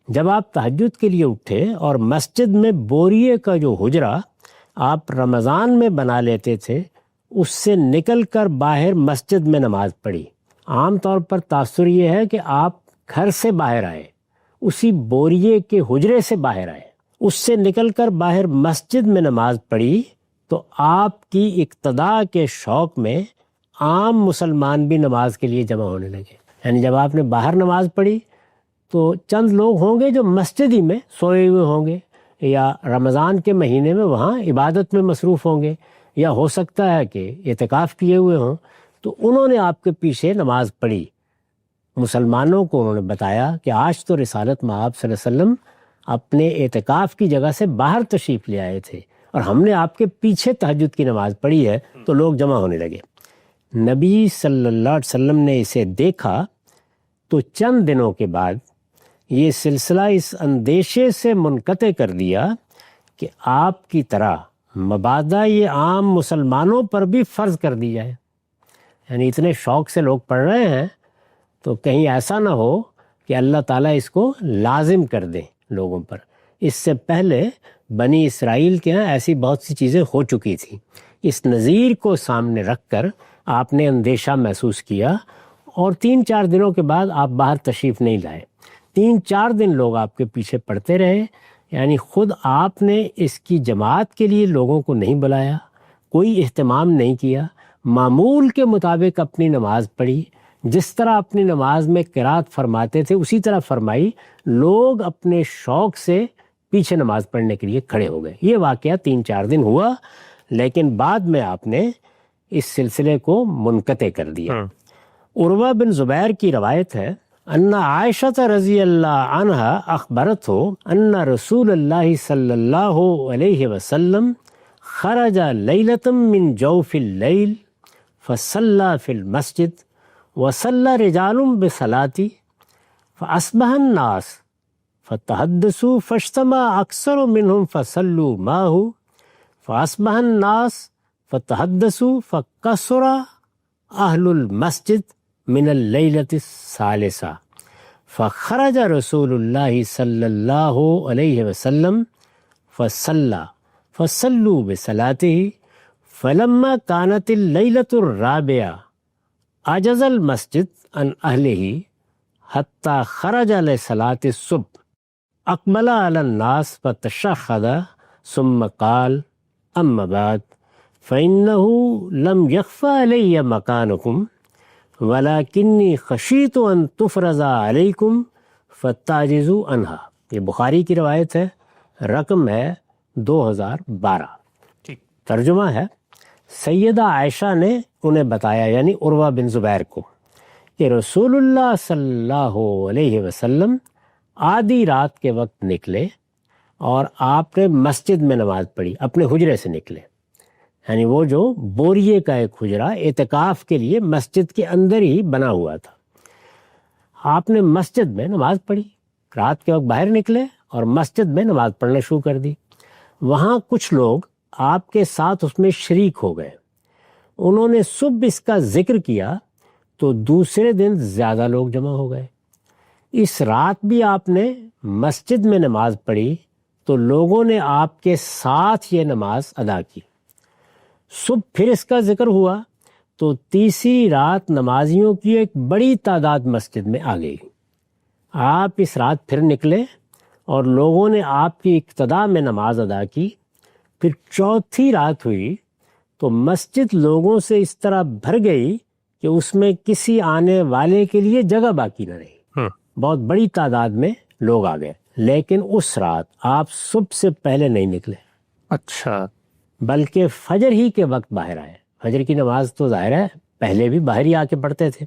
جب آپ تہجد کے لیے اٹھے اور مسجد میں بوریے کا جو حجرہ آپ رمضان میں بنا لیتے تھے، اس سے نکل کر باہر مسجد میں نماز پڑھی۔ عام طور پر تاثر یہ ہے کہ آپ گھر سے باہر آئے، اسی بوریے کے حجرے سے باہر آئے، اس سے نکل کر باہر مسجد میں نماز پڑھی، تو آپ کی اقتداء کے شوق میں عام مسلمان بھی نماز کے لیے جمع ہونے لگے۔ یعنی جب آپ نے باہر نماز پڑھی تو چند لوگ ہوں گے جو مسجد ہی میں سوئے ہوئے ہوں گے، یا رمضان کے مہینے میں وہاں عبادت میں مصروف ہوں گے، یا ہو سکتا ہے کہ اعتکاف کیے ہوئے ہوں، تو انہوں نے آپ کے پیچھے نماز پڑھی۔ مسلمانوں کو انہوں نے بتایا کہ آج تو رسالت مآب صلی اللہ علیہ وسلم اپنے اعتکاف کی جگہ سے باہر تشریف لے آئے تھے، اور ہم نے آپ کے پیچھے تہجد کی نماز پڑھی ہے، تو لوگ جمع ہونے لگے۔ نبی صلی اللہ علیہ وسلم نے اسے دیکھا تو چند دنوں کے بعد یہ سلسلہ اس اندیشے سے منقطع کر دیا کہ آپ کی طرح مبادا یہ عام مسلمانوں پر بھی فرض کر دی جائے۔ یعنی اتنے شوق سے لوگ پڑھ رہے ہیں تو کہیں ایسا نہ ہو کہ اللہ تعالیٰ اس کو لازم کر دیں لوگوں پر۔ اس سے پہلے بنی اسرائیل کے ہاں ایسی بہت سی چیزیں ہو چکی تھیں۔ اس نظیر کو سامنے رکھ کر آپ نے اندیشہ محسوس کیا، اور 3-4 دنوں کے بعد آپ باہر تشریف نہیں لائے۔ 3-4 دن لوگ آپ کے پیچھے پڑتے رہے، یعنی خود آپ نے اس کی جماعت کے لیے لوگوں کو نہیں بلایا، کوئی اہتمام نہیں کیا، معمول کے مطابق اپنی نماز پڑھی، جس طرح اپنی نماز میں قرات فرماتے تھے اسی طرح فرمائی، لوگ اپنے شوق سے پیچھے نماز پڑھنے کے لیے کھڑے ہو گئے۔ یہ واقعہ 3-4 دن ہوا، لیکن بعد میں آپ نے اس سلسلے کو منقطع کر دیا۔ عروہ بن زبیر کی روایت ہے، ان عائشہ رضی اللہ عنہا اخبرت ہو ان رسول اللہ صلی اللہ علیہ وسلم خرج لیلۃ من جوف اللیل فصلی فی المسجد وصلی رجال بصلاتی فاصبح الناس فتحدثوا فاجتمع اکثر منهم فصلوا معه فاصبح الناس فتحدثوا فکثر اہل المسجد من اللیلۃ الثالثہ فخرج رسول اللہ صلی اللہ علیہ وسلم فصلی فصلوا بصلاته فلما كانت اللیلۃ الرابعہ عجز المسجد عن اہلہ حتی خرج لصلاة الصبح اقبل علی الناس فتشہد ثم قال اما بعد فإنه لم يخف علی مکانکم وَلَكِنِّي خَشِيتُ أَن تُفْرَضَ عَلَيْكُمْ فَتَعْجِزُوا عَنْهَا۔ یہ بخاری کی روایت ہے، رقم ہے 2012۔ ترجمہ ہے، سیدہ عائشہ نے انہیں بتایا، یعنی عروہ بن زبیر کو، کہ رسول اللہ صلی اللہ علیہ وسلم آدھی رات کے وقت نکلے اور آپ نے مسجد میں نماز پڑھی، اپنے حجرے سے نکلے، یعنی وہ جو بوریے کا ایک حجرہ اعتکاف کے لیے مسجد کے اندر ہی بنا ہوا تھا، آپ نے مسجد میں نماز پڑھی، رات کے وقت باہر نکلے اور مسجد میں نماز پڑھنا شروع کر دی۔ وہاں کچھ لوگ آپ کے ساتھ اس میں شریک ہو گئے، انہوں نے صبح اس کا ذکر کیا تو دوسرے دن زیادہ لوگ جمع ہو گئے۔ اس رات بھی آپ نے مسجد میں نماز پڑھی تو لوگوں نے آپ کے ساتھ یہ نماز ادا کی۔ صبح پھر اس کا ذکر ہوا تو تیسری رات نمازیوں کی ایک بڑی تعداد مسجد میں آ گئی۔ آپ اس رات پھر نکلے اور لوگوں نے آپ کی اقتداء میں نماز ادا کی۔ پھر چوتھی رات ہوئی تو مسجد لوگوں سے اس طرح بھر گئی کہ اس میں کسی آنے والے کے لیے جگہ باقی نہ رہی، بہت بڑی تعداد میں لوگ آ گئے۔ لیکن اس رات آپ صبح سے پہلے نہیں نکلے، اچھا، بلکہ فجر ہی کے وقت باہر آئے۔ فجر کی نماز تو ظاہر ہے پہلے بھی باہر ہی آ کے پڑھتے تھے،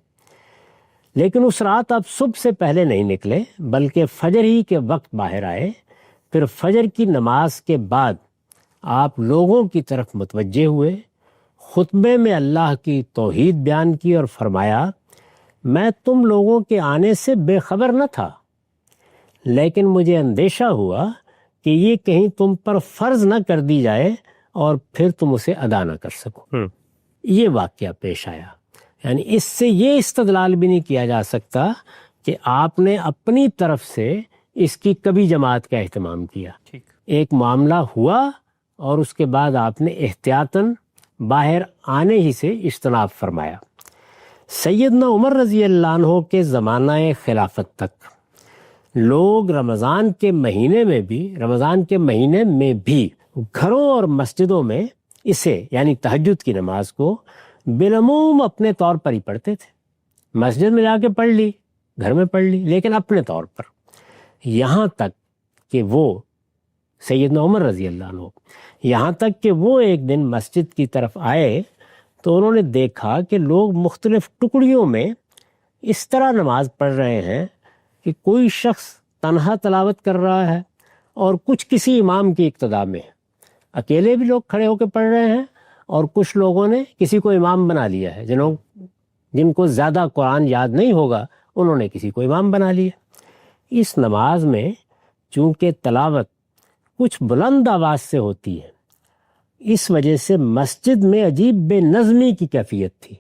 لیکن اس رات آپ صبح سے پہلے نہیں نکلے بلکہ فجر ہی کے وقت باہر آئے۔ پھر فجر کی نماز کے بعد آپ لوگوں کی طرف متوجہ ہوئے، خطبے میں اللہ کی توحید بیان کی اور فرمایا، میں تم لوگوں کے آنے سے بے خبر نہ تھا، لیکن مجھے اندیشہ ہوا کہ یہ کہیں تم پر فرض نہ کر دی جائے اور پھر تم اسے ادا نہ کر سکو۔ یہ واقعہ پیش آیا، یعنی اس سے یہ استدلال بھی نہیں کیا جا سکتا کہ آپ نے اپنی طرف سے اس کی کبھی جماعت کا اہتمام کیا۔ ایک معاملہ ہوا اور اس کے بعد آپ نے احتیاطاً باہر آنے ہی سے اجتناب فرمایا۔ سیدنا عمر رضی اللہ عنہ کے زمانہ خلافت تک لوگ رمضان کے مہینے میں بھی گھروں اور مسجدوں میں اسے یعنی تہجد کی نماز کو بالعموم اپنے طور پر ہی پڑھتے تھے۔ مسجد میں جا کے پڑھ لی، گھر میں پڑھ لی، لیکن اپنے طور پر، یہاں تک کہ وہ سیدنا عمر رضی اللہ عنہ یہاں تک کہ وہ ایک دن مسجد کی طرف آئے تو انہوں نے دیکھا کہ لوگ مختلف ٹکڑیوں میں اس طرح نماز پڑھ رہے ہیں کہ کوئی شخص تنہا تلاوت کر رہا ہے اور کچھ کسی امام کی اقتداء میں، اکیلے بھی لوگ کھڑے ہو کے پڑھ رہے ہیں اور کچھ لوگوں نے کسی کو امام بنا لیا ہے، جن کو زیادہ قرآن یاد نہیں ہوگا انہوں نے کسی کو امام بنا لیا۔ اس نماز میں چونکہ تلاوت کچھ بلند آواز سے ہوتی ہے، اس وجہ سے مسجد میں عجیب بے نظمی کی کیفیت تھی۔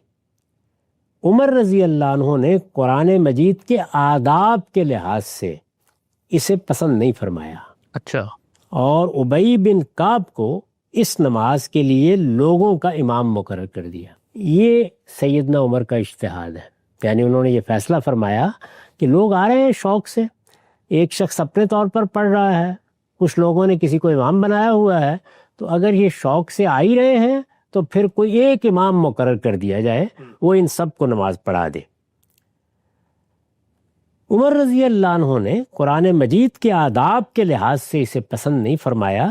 عمر رضی اللہ عنہ نے قرآن مجید کے آداب کے لحاظ سے اسے پسند نہیں فرمایا، اچھا، اور ابی بن کعب کو اس نماز کے لیے لوگوں کا امام مقرر کر دیا۔ یہ سیدنا عمر کا اجتہاد ہے، یعنی انہوں نے یہ فیصلہ فرمایا کہ لوگ آ رہے ہیں شوق سے، ایک شخص اپنے طور پر پڑھ رہا ہے، کچھ لوگوں نے کسی کو امام بنایا ہوا ہے، تو اگر یہ شوق سے آ ہی رہے ہیں تو پھر کوئی ایک امام مقرر کر دیا جائے، وہ ان سب کو نماز پڑھا دے۔ عمر رضی اللہ عنہ نے قرآن مجید کے آداب کے لحاظ سے اسے پسند نہیں فرمایا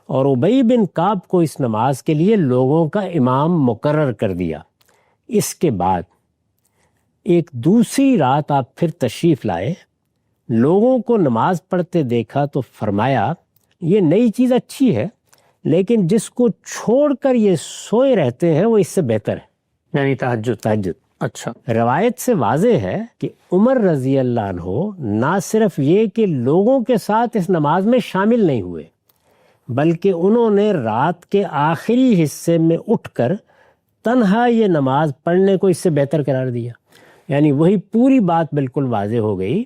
اور ابی بن کعب کو اس نماز کے لیے لوگوں کا امام مقرر کر دیا۔ اس کے بعد ایک دوسری رات آپ پھر تشریف لائے، لوگوں کو نماز پڑھتے دیکھا تو فرمایا یہ نئی چیز اچھی ہے، لیکن جس کو چھوڑ کر یہ سوئے رہتے ہیں وہ اس سے بہتر ہے، یعنی تہجد۔ اچھا، روایت سے واضح ہے کہ عمر رضی اللہ عنہ نہ صرف یہ کہ لوگوں کے ساتھ اس نماز میں شامل نہیں ہوئے، بلکہ انہوں نے رات کے آخری حصے میں اٹھ کر تنہا یہ نماز پڑھنے کو اس سے بہتر قرار دیا۔ یعنی وہی پوری بات بالکل واضح ہو گئی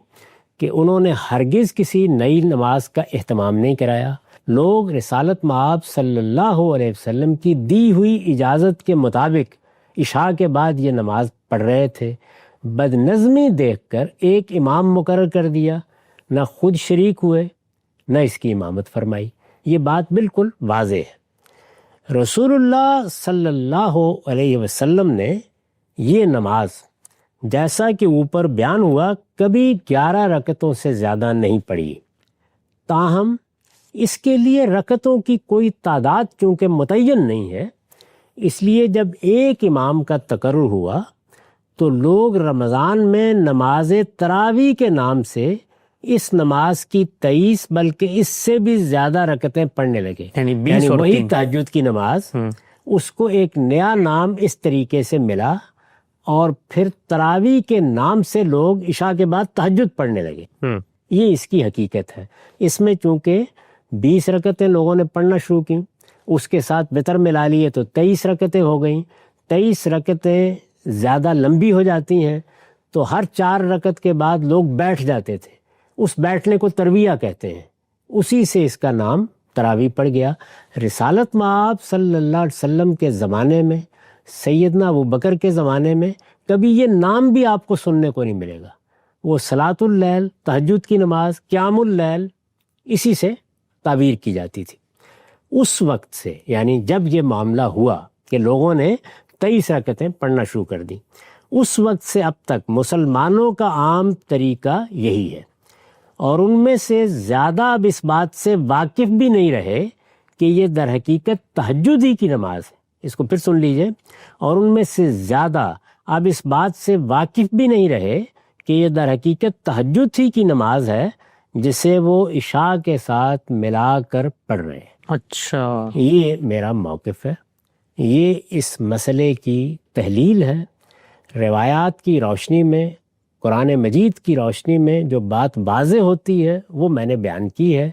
کہ انہوں نے ہرگز کسی نئی نماز کا اہتمام نہیں کرایا۔ لوگ رسالت مآب صلی اللہ علیہ وسلم کی دی ہوئی اجازت کے مطابق عشاء کے بعد یہ نماز پڑھ رہے تھے۔ بد نظمی دیکھ کر ایک امام مقرر کر دیا، نہ خود شریک ہوئے نہ اس کی امامت فرمائی۔ یہ بات بالکل واضح ہے۔ رسول اللہ صلی اللہ علیہ وسلم نے یہ نماز جیسا کہ اوپر بیان ہوا کبھی 11 رکعتوں سے زیادہ نہیں پڑھی، تاہم اس کے لیے رکعتوں کی کوئی تعداد چونکہ متعین نہیں ہے، اس لیے جب ایک امام کا تقرر ہوا تو لوگ رمضان میں نماز تراویح کے نام سے اس نماز کی 23 بلکہ اس سے بھی زیادہ رکعتیں پڑھنے لگے، یعنی وہی تہجد کی نماز، اس کو ایک نیا نام اس طریقے سے ملا اور پھر تراویح کے نام سے لوگ عشاء کے بعد تہجد پڑھنے لگے۔ یہ اس کی حقیقت ہے۔ اس میں چونکہ 20 رکعتیں لوگوں نے پڑھنا شروع کی، اس کے ساتھ وتر ملا لیے تو 23 رکعتیں ہو گئیں۔ 23 رکعتیں زیادہ لمبی ہو جاتی ہیں تو ہر 4 رکعت کے بعد لوگ بیٹھ جاتے تھے، اس بیٹھنے کو ترویہ کہتے ہیں، اسی سے اس کا نام تراویح پڑ گیا۔ رسالت مآب صلی اللہ علیہ وسلم کے زمانے میں، سیدنا ابوبکر کے زمانے میں کبھی یہ نام بھی آپ کو سننے کو نہیں ملے گا۔ وہ صلاۃ اللیل، تہجد کی نماز، قیام اللیل، اسی سے تعبیر کی جاتی تھی۔ اس وقت سے یعنی جب یہ معاملہ ہوا کہ لوگوں نے 23 رکعتیں پڑھنا شروع کر دیں، اس وقت سے اب تک مسلمانوں کا عام طریقہ یہی ہے، اور ان میں سے زیادہ اب اس بات سے واقف بھی نہیں رہے کہ یہ در حقیقت تہجد ہی کی نماز ہے۔ اس کو پھر سن لیجئے، اور ان میں سے زیادہ اب اس بات سے واقف بھی نہیں رہے کہ یہ در حقیقت تہجد ہی کی نماز ہے جسے وہ عشاء کے ساتھ ملا کر پڑھ رہے ہیں۔ اچھا، یہ میرا موقف ہے، یہ اس مسئلے کی تحلیل ہے۔ روایات کی روشنی میں، قرآن مجید کی روشنی میں جو بات واضح ہوتی ہے وہ میں نے بیان کی ہے،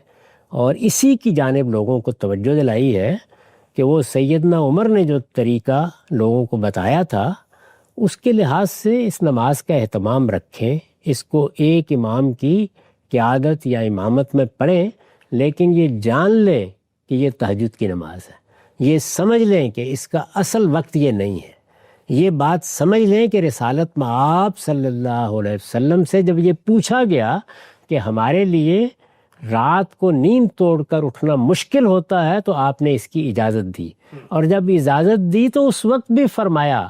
اور اسی کی جانب لوگوں کو توجہ دلائی ہے کہ وہ سیدنا عمر نے جو طریقہ لوگوں کو بتایا تھا اس کے لحاظ سے اس نماز کا اہتمام رکھیں، اس کو ایک امام کی قیادت یا امامت میں پڑھیں، لیکن یہ جان لیں کہ یہ تہجد کی نماز ہے، یہ سمجھ لیں کہ اس کا اصل وقت یہ نہیں ہے، یہ بات سمجھ لیں کہ رسالت مآب صلی اللہ علیہ وسلم سے جب یہ پوچھا گیا کہ ہمارے لیے رات کو نیند توڑ کر اٹھنا مشکل ہوتا ہے تو آپ نے اس کی اجازت دی، اور جب اجازت دی تو اس وقت بھی فرمایا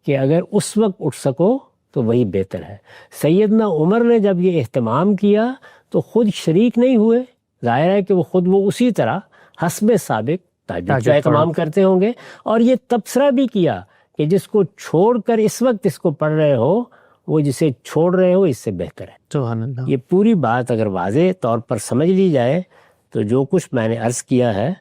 کہ اگر اس وقت اٹھ سکو تو وہی بہتر ہے۔ سیدنا عمر نے جب یہ اہتمام کیا تو خود شریک نہیں ہوئے، ظاہر ہے کہ وہ اسی طرح حسب سابق تہجد کا اہتمام کرتے ہوں گے، اور یہ تبصرہ بھی کیا کہ جس کو چھوڑ کر اس وقت اس کو پڑھ رہے ہو وہ جسے چھوڑ رہے ہو اس سے بہتر ہے۔ سبحان اللہ۔ یہ پوری بات اگر واضح طور پر سمجھ لی جائے تو جو کچھ میں نے عرض کیا ہے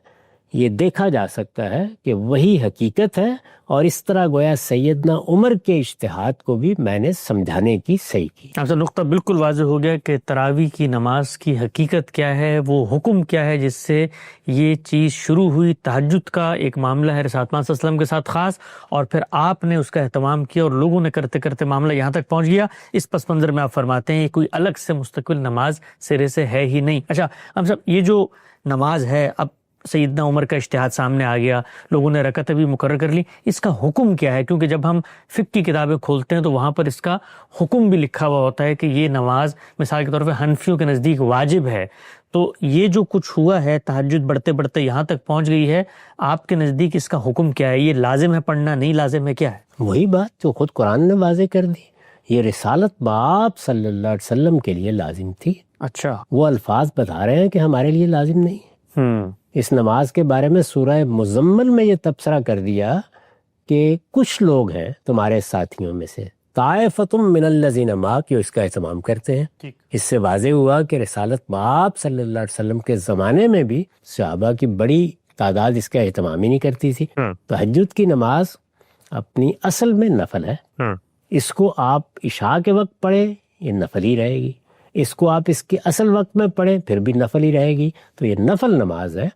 یہ دیکھا جا سکتا ہے کہ وہی حقیقت ہے، اور اس طرح گویا سیدنا عمر کے اجتہاد کو بھی میں نے سمجھانے کی صحیح کی۔ آپ سے نقطہ بالکل واضح ہو گیا کہ تراویح کی نماز کی حقیقت کیا ہے، وہ حکم کیا ہے جس سے یہ چیز شروع ہوئی۔ تہجد کا ایک معاملہ ہے رسالت مآب صلی اللہ علیہ وسلم کے ساتھ خاص، اور پھر آپ نے اس کا اہتمام کیا اور لوگوں نے کرتے کرتے معاملہ یہاں تک پہنچ گیا۔ اس پس منظر میں آپ فرماتے ہیں یہ کوئی الگ سے مستقل نماز سرے سے ہے ہی نہیں۔ اچھا اب صاحب، یہ جو نماز ہے، اب سیدنا عمر کا اجتہاد سامنے آ گیا، لوگوں نے رکعتیں بھی مقرر کر لی، اس کا حکم کیا ہے؟ کیونکہ جب ہم فقہ کی کتابیں کھولتے ہیں تو وہاں پر اس کا حکم بھی لکھا ہوا ہوتا ہے کہ یہ نماز مثال کے طور پہ حنفیوں کے نزدیک واجب ہے. تو یہ جو کچھ ہوا ہے، تہجد بڑھتے بڑھتے یہاں تک پہنچ گئی ہے، آپ کے نزدیک اس کا حکم کیا ہے؟ یہ لازم ہے پڑھنا، نہیں لازم ہے، کیا ہے؟ وہی بات جو خود قرآن نے واضح کر دی، یہ رسالت باب صلی اللہ علیہ وسلم کے لیے لازم تھی. اچھا. وہ الفاظ بتا رہے ہیں کہ ہمارے لیے لازم نہیں ہے. اس نماز کے بارے میں سورہ مزمل میں یہ تبصرہ کر دیا کہ کچھ لوگ ہیں تمہارے ساتھیوں میں سے، طائفتم من الذین معک، جو اس کا اہتمام کرتے ہیں. اس سے واضح ہوا کہ رسالت باب صلی اللہ علیہ وسلم کے زمانے میں بھی صحابہ کی بڑی تعداد اس کا اہتمام ہی نہیں کرتی تھی. تہجد کی نماز اپنی اصل میں نفل ہے. اس کو آپ عشاء کے وقت پڑھیں یہ نفل ہی رہے گی، اس کو آپ اس کے اصل وقت میں پڑھیں پھر بھی نفل ہی رہے گی. تو یہ نفل نماز ہے،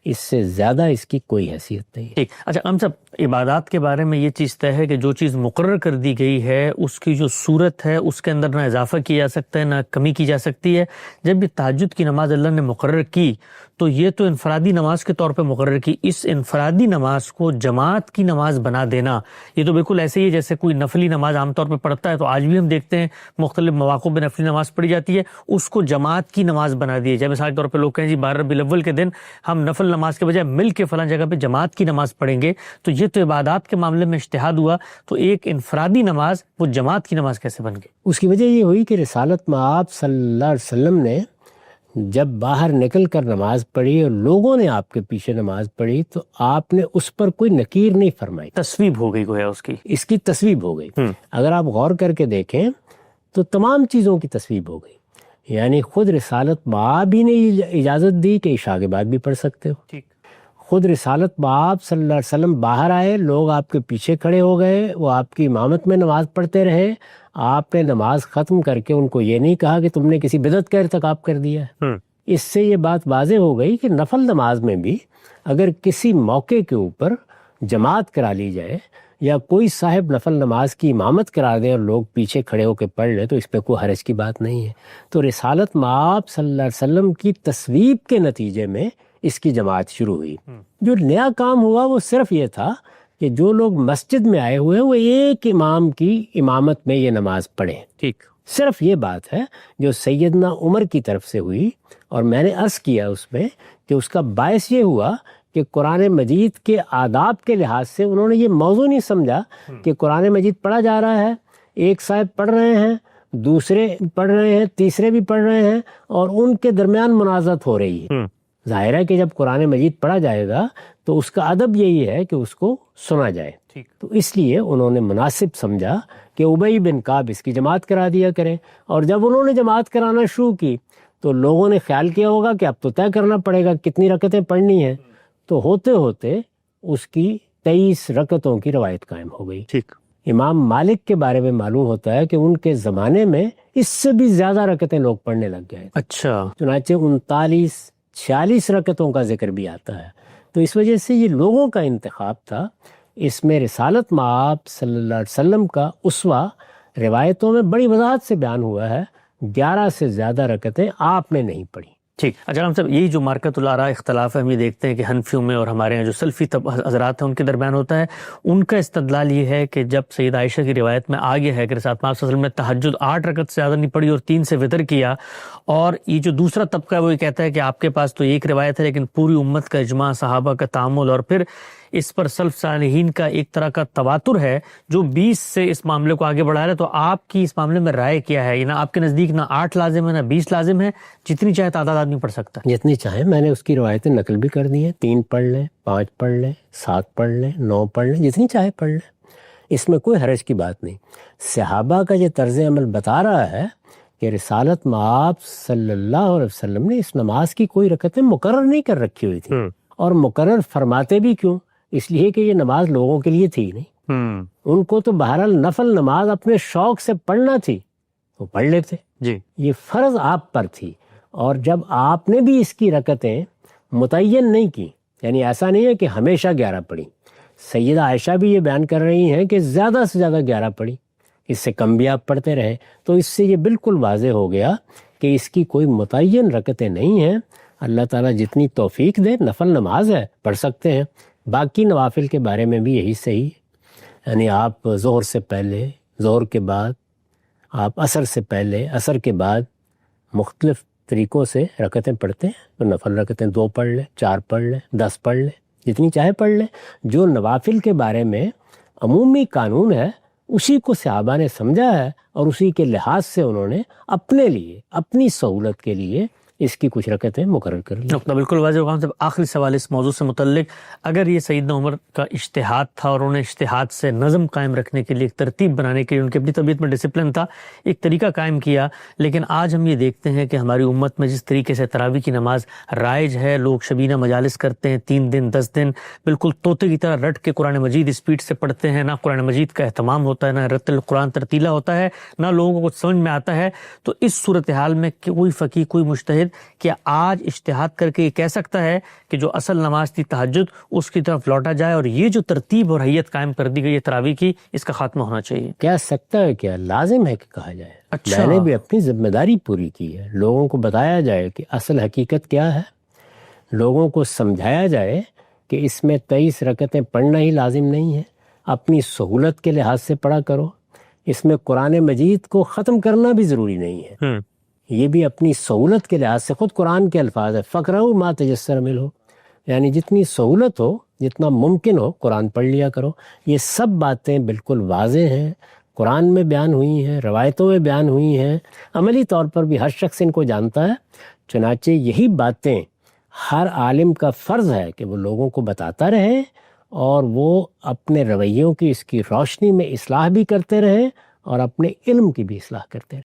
اس سے زیادہ اس کی کوئی حیثیت نہیں. ٹھیک. اچھا ہم صاحب، عبادات کے بارے میں یہ چیز طے ہے کہ جو چیز مقرر کر دی گئی ہے اس کی جو صورت ہے اس کے اندر نہ اضافہ کیا جا سکتا ہے نہ کمی کی جا سکتی ہے. جب یہ تہجد کی نماز اللہ نے مقرر کی تو یہ تو انفرادی نماز کے طور پہ مقرر کی، اس انفرادی نماز کو جماعت کی نماز بنا دینا یہ تو بالکل ایسے ہی جیسے کوئی نفلی نماز عام طور پہ پڑھتا ہے. تو آج بھی ہم دیکھتے ہیں مختلف مواقع پہ نفلی نماز پڑھی جاتی ہے، اس کو جماعت کی نماز بنا دی جائے. مثال کے طور پہ لوگ کہیں جی 12 ربیع الاول کے دن ہم نفل نماز کے بجائے مل کے فلاں جگہ پہ جماعت کی نماز پڑھیں گے. تو یہ تو عبادات کے معاملے میں اجتہاد ہوا، تو ایک انفرادی نماز وہ جماعت کی نماز کیسے بن گئی؟ اس کی وجہ یہ ہوئی کہ رسالت میں آپ صلی اللہ علیہ وسلم نے جب باہر نکل کر نماز پڑھی اور لوگوں نے آپ کے پیچھے نماز پڑھی تو آپ نے اس پر کوئی نکیر نہیں فرمائی. تصویب ہو گئی گویا اس کی تصویب ہو گئی. اگر آپ غور کر کے دیکھیں تو تمام چیزوں کی تصویب ہو گئی. یعنی خود رسالت باب ہی نے اجازت دی کہ عشاء کے بعد بھی پڑھ سکتے ہو. ٹھیک. خود رسالت باب صلی اللہ علیہ وسلم باہر آئے، لوگ آپ کے پیچھے کھڑے ہو گئے، وہ آپ کی امامت میں نماز پڑھتے رہے، آپ نے نماز ختم کر کے ان کو یہ نہیں کہا کہ تم نے کسی بدعت کا ارتکاب کر دیا ہے. اس سے یہ بات واضح ہو گئی کہ نفل نماز میں بھی اگر کسی موقع کے اوپر جماعت کرا لی جائے یا کوئی صاحب نفل نماز کی امامت کرا دیں اور لوگ پیچھے کھڑے ہو کے پڑھ لیں تو اس پہ کوئی حرج کی بات نہیں ہے. تو رسالت مآب صلی اللہ علیہ وسلم کی تصویب کے نتیجے میں اس کی جماعت شروع ہوئی. جو نیا کام ہوا وہ صرف یہ تھا کہ جو لوگ مسجد میں آئے ہوئے ہیں وہ ایک امام کی امامت میں یہ نماز پڑھیں. ٹھیک. صرف یہ بات ہے جو سیدنا عمر کی طرف سے ہوئی، اور میں نے عرض کیا اس میں کہ اس کا باعث یہ ہوا کہ قرآن مجید کے آداب کے لحاظ سے انہوں نے یہ موضوع نہیں سمجھا کہ قرآن مجید پڑھا جا رہا ہے، ایک صاحب پڑھ رہے ہیں، دوسرے پڑھ رہے ہیں، تیسرے بھی پڑھ رہے ہیں، اور ان کے درمیان منازعت ہو رہی ہے. ظاہر ہے کہ جب قرآن مجید پڑھا جائے گا تو اس کا ادب یہی ہے کہ اس کو سنا جائے. تو اس لیے انہوں نے مناسب سمجھا کہ ابی بن کعب اس کی جماعت کرا دیا کریں. اور جب انہوں نے جماعت کرانا شروع کی تو لوگوں نے خیال کیا ہوگا کہ اب تو طے کرنا پڑے گا کتنی رکعتیں پڑھنی ہیں. تو ہوتے ہوتے اس کی 23 رکعتوں کی روایت قائم ہو گئی. ٹھیک. امام مالک کے بارے میں معلوم ہوتا ہے کہ ان کے زمانے میں اس سے بھی زیادہ رکعتیں لوگ پڑھنے لگ گئے. اچھا. چنانچہ 39-46 رکعتوں کا ذکر بھی آتا ہے. تو اس وجہ سے یہ لوگوں کا انتخاب تھا. اس میں رسالت مآب صلی اللہ علیہ وسلم کا اسوہ روایتوں میں بڑی وضاحت سے بیان ہوا ہے. 11 سے زیادہ رکعتیں آپ نے نہیں پڑھی. ٹھیک. اچھا ہم صاحب یہی جو مارکت الآراء اختلاف ہے ہم یہ دیکھتے ہیں کہ حنفیوں میں اور ہمارے یہاں جو سلفی حضرات ہیں ان کے درمیان ہوتا ہے. ان کا استدلال یہ ہے کہ جب سید عائشہ کی روایت میں آ گیا ہے کہ رسول اللہ صلی اللہ علیہ وسلم نے تہجد 8 رکعت سے زیادہ نہیں پڑھی اور 3 سے وطر کیا، اور یہ جو دوسرا طبقہ ہے وہ یہ کہتا ہے کہ آپ کے پاس تو ایک روایت ہے لیکن پوری امت کا اجماع، صحابہ کا تعامل اور پھر اس پر سلف صالحین کا ایک طرح کا تواتر ہے جو 20 سے اس معاملے کو آگے بڑھا رہا ہے. تو آپ کی اس معاملے میں رائے کیا ہے؟ نہ آپ کے نزدیک نہ 8 لازم ہے نہ 20 لازم ہے، جتنی چاہے تعداد آدمی پڑھ سکتا ہے؟ جتنی چاہے. میں نے اس کی روایتیں نقل بھی کر دی ہیں. 3 پڑھ لیں، 5 پڑھ لیں، 7 پڑھ لیں، 9 پڑھ لیں، جتنی چاہے پڑھ لیں. اس میں کوئی حرج کی بات نہیں. صحابہ کا یہ طرز عمل بتا رہا ہے کہ رسالت مآب صلی اللہ علیہ وسلم نے اس نماز کی کوئی رکعتیں مقرر نہیں کر رکھی ہوئی تھی. اور مقرر فرماتے بھی کیوں؟ اس لیے کہ یہ نماز لوگوں کے لیے تھی نہیں. ان کو تو بہرحال نفل نماز اپنے شوق سے پڑھنا تھی، وہ پڑھ لیتے. جی. یہ فرض آپ پر تھی. اور جب آپ نے بھی اس کی رکعتیں متعین نہیں کی، یعنی ایسا نہیں ہے کہ ہمیشہ 11 پڑھی. سیدہ عائشہ بھی یہ بیان کر رہی ہیں کہ زیادہ سے زیادہ 11 پڑھی، اس سے کم بھی آپ پڑھتے رہے. تو اس سے یہ بالکل واضح ہو گیا کہ اس کی کوئی متعین رکعتیں نہیں ہیں. اللہ تعالیٰ جتنی توفیق دے. نفل نماز ہے پڑھ سکتے ہیں. باقی نوافل کے بارے میں بھی یہی صحیح ہے. یعنی آپ ظہر سے پہلے، ظہر کے بعد، آپ عصر سے پہلے، عصر کے بعد مختلف طریقوں سے رکعتیں پڑھتے ہیں. تو نفل رکعتیں 2 پڑھ لیں، 4 پڑھ لیں، 10 پڑھ لیں، جتنی چاہے پڑھ لیں. جو نوافل کے بارے میں عمومی قانون ہے اسی کو صحابہ نے سمجھا ہے اور اسی کے لحاظ سے انہوں نے اپنے لیے، اپنی سہولت کے لیے اس کی کچھ رکعتیں مقرر کر لی. نقطہ بالکل واضح ہوگا. صاحب آخری سوال اس موضوع سے متعلق، اگر یہ سیدنا عمر کا اجتہاد تھا اور انہوں نے اجتہاد سے نظم قائم رکھنے کے لیے، ایک ترتیب بنانے کے لیے، ان کی اپنی طبیعت میں ڈسپلن تھا، ایک طریقہ قائم کیا، لیکن آج ہم یہ دیکھتے ہیں کہ ہماری امت میں جس طریقے سے تراویح کی نماز رائج ہے، لوگ شبینہ مجالس کرتے ہیں 3 دن 10 دن، بالکل طوطے کی طرح رٹ کے قرآن مجید اسپیڈ سے پڑھتے ہیں، نہ قرآن مجید کا اہتمام ہوتا ہے، نہ رتل القرآن ترتیلہ ہوتا ہے، نہ لوگوں کو کچھ سمجھ میں آتا ہے. تو اس صورتحال میں کوئی فقیہ، کوئی مجتہد کیا آج اجتہاد کر کے یہ کہہ سکتا ہے کہ جو اصل نماز تھی تہجد، اس کی طرف لوٹا جائے اور یہ جو ترتیب اور حیت قائم کر دی گئی ہے تراویح کی، اس کا خاتمہ ہونا چاہیے؟ کہہ سکتا ہے، کیا لازم ہے کہ کہا جائے. اچھا. میں نے بھی اپنی ذمہ داری پوری کی ہے. لوگوں کو بتایا جائے کہ اصل حقیقت کیا ہے، لوگوں کو سمجھایا جائے کہ اس میں 23 رکعتیں پڑھنا ہی لازم نہیں ہے، اپنی سہولت کے لحاظ سے پڑھا کرو. اس میں قرآن مجید کو ختم کرنا بھی ضروری نہیں ہے، یہ بھی اپنی سہولت کے لحاظ سے. خود قرآن کے الفاظ ہے فقرؤ ما تیسر منہ، یعنی جتنی سہولت ہو، جتنا ممکن ہو قرآن پڑھ لیا کرو. یہ سب باتیں بالکل واضح ہیں، قرآن میں بیان ہوئی ہیں، روایتوں میں بیان ہوئی ہیں، عملی طور پر بھی ہر شخص ان کو جانتا ہے. چنانچہ یہی باتیں ہر عالم کا فرض ہے کہ وہ لوگوں کو بتاتا رہے اور وہ اپنے رویوں کی اس کی روشنی میں اصلاح بھی کرتے رہیں اور اپنے علم کی بھی اصلاح کرتے رہیں.